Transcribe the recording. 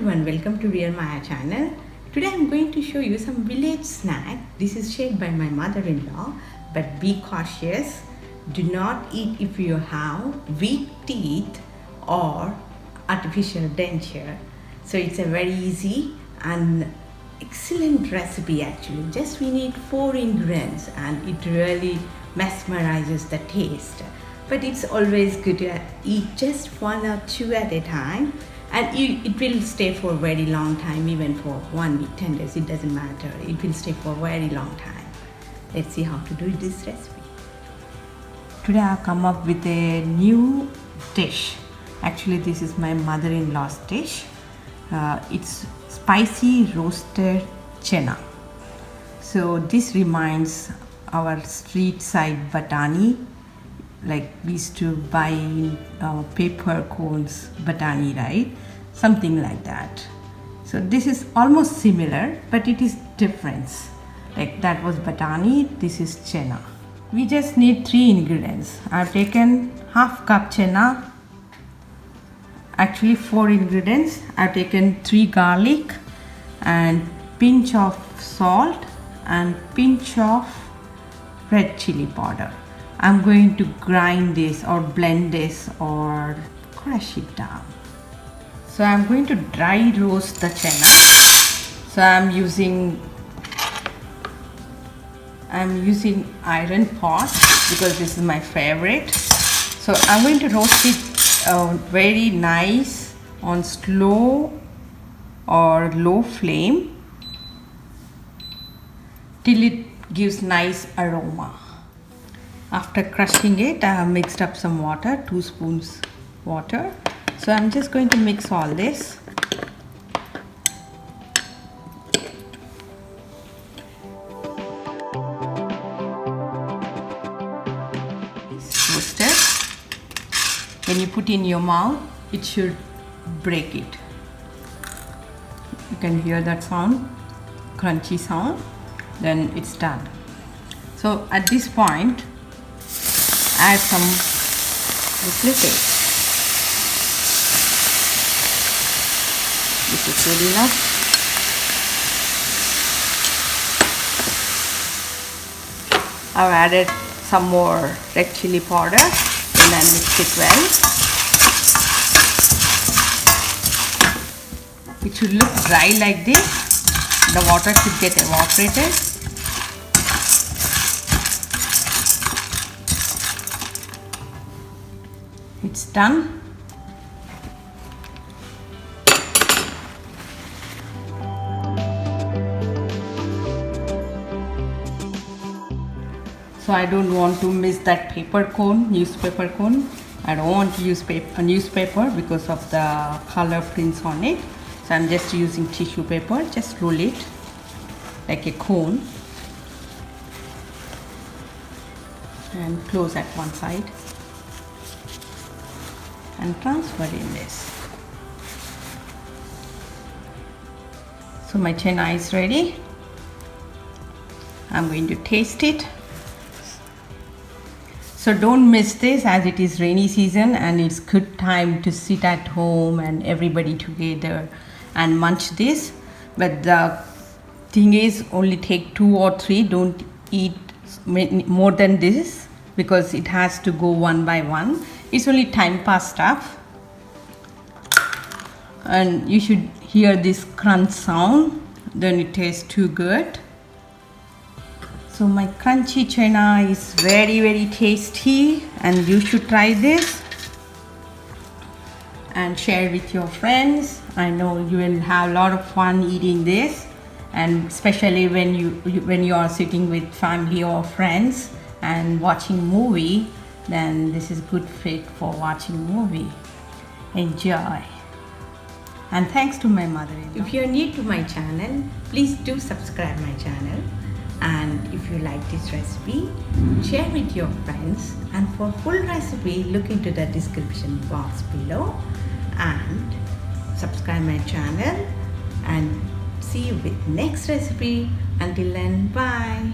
everyone, welcome to Real Maya channel. Today I'm going to show you some village snack. This is shared by my mother-in-law, but be cautious. Do not eat if you have weak teeth or artificial denture. So it's a very easy and excellent recipe actually. Just we need 4 ingredients and it really mesmerizes the taste. But it's always good to eat just 1 or 2 at a time. And it will stay for a very long time, even for 1 week, 10 days, it doesn't matter. It will stay for a very long time. Let's see how to do this recipe. Today I've come up with a new dish. Actually, this is my mother-in-law's dish. It's spicy roasted chana. So this reminds our street side batani. Like we used to buy paper cones batani, right? Something like that. So this is almost similar, but it is different. Like that was batani, this is chana. We just need 3 ingredients. I've taken half cup chana. Actually 4 ingredients. I've taken 3 garlic and pinch of salt and pinch of red chili powder. I'm going to grind this or blend this or crush it down. So I'm going to dry roast the chana. So I'm using iron pot because this is my favorite. So I'm going to roast it very nice on slow or low flame till it gives nice aroma. After crushing it, I have mixed up some water, 2 spoons water. So I'm just going to mix all this. It's roasted. When you put in your mouth, it should break it. You can hear that sound, crunchy sound. Then it's done. So at this point, add some liquid. This is good enough. I've added some more red chili powder and then mix it well. It should look dry like this. The water should get evaporated. It's done. So I don't want to miss that paper cone, newspaper cone. I don't want to use a newspaper because of the color prints on it. So I'm just using tissue paper. Just roll it like a cone and close at one side. And transfer in this. So my chana is ready. I'm going to taste it. So don't miss this as it is rainy season and it's good time to sit at home and everybody together and munch this. But the thing is, only take 2 or 3. Don't eat more than this because it has to go one by one. It's only time pass stuff. And you should hear this crunch sound, then it tastes too good. So my crunchy chana is very, very tasty and you should try this and share with your friends. I know you will have a lot of fun eating this, and especially when you are sitting with family or friends and watching movie, then this is good fit for watching movie. Enjoy. And thanks to my mother-in-law. If you are new to my channel, please do subscribe my channel. And if you like this recipe, share with your friends. And for full recipe, look into the description box below. And subscribe my channel. And see you with next recipe. Until then, bye.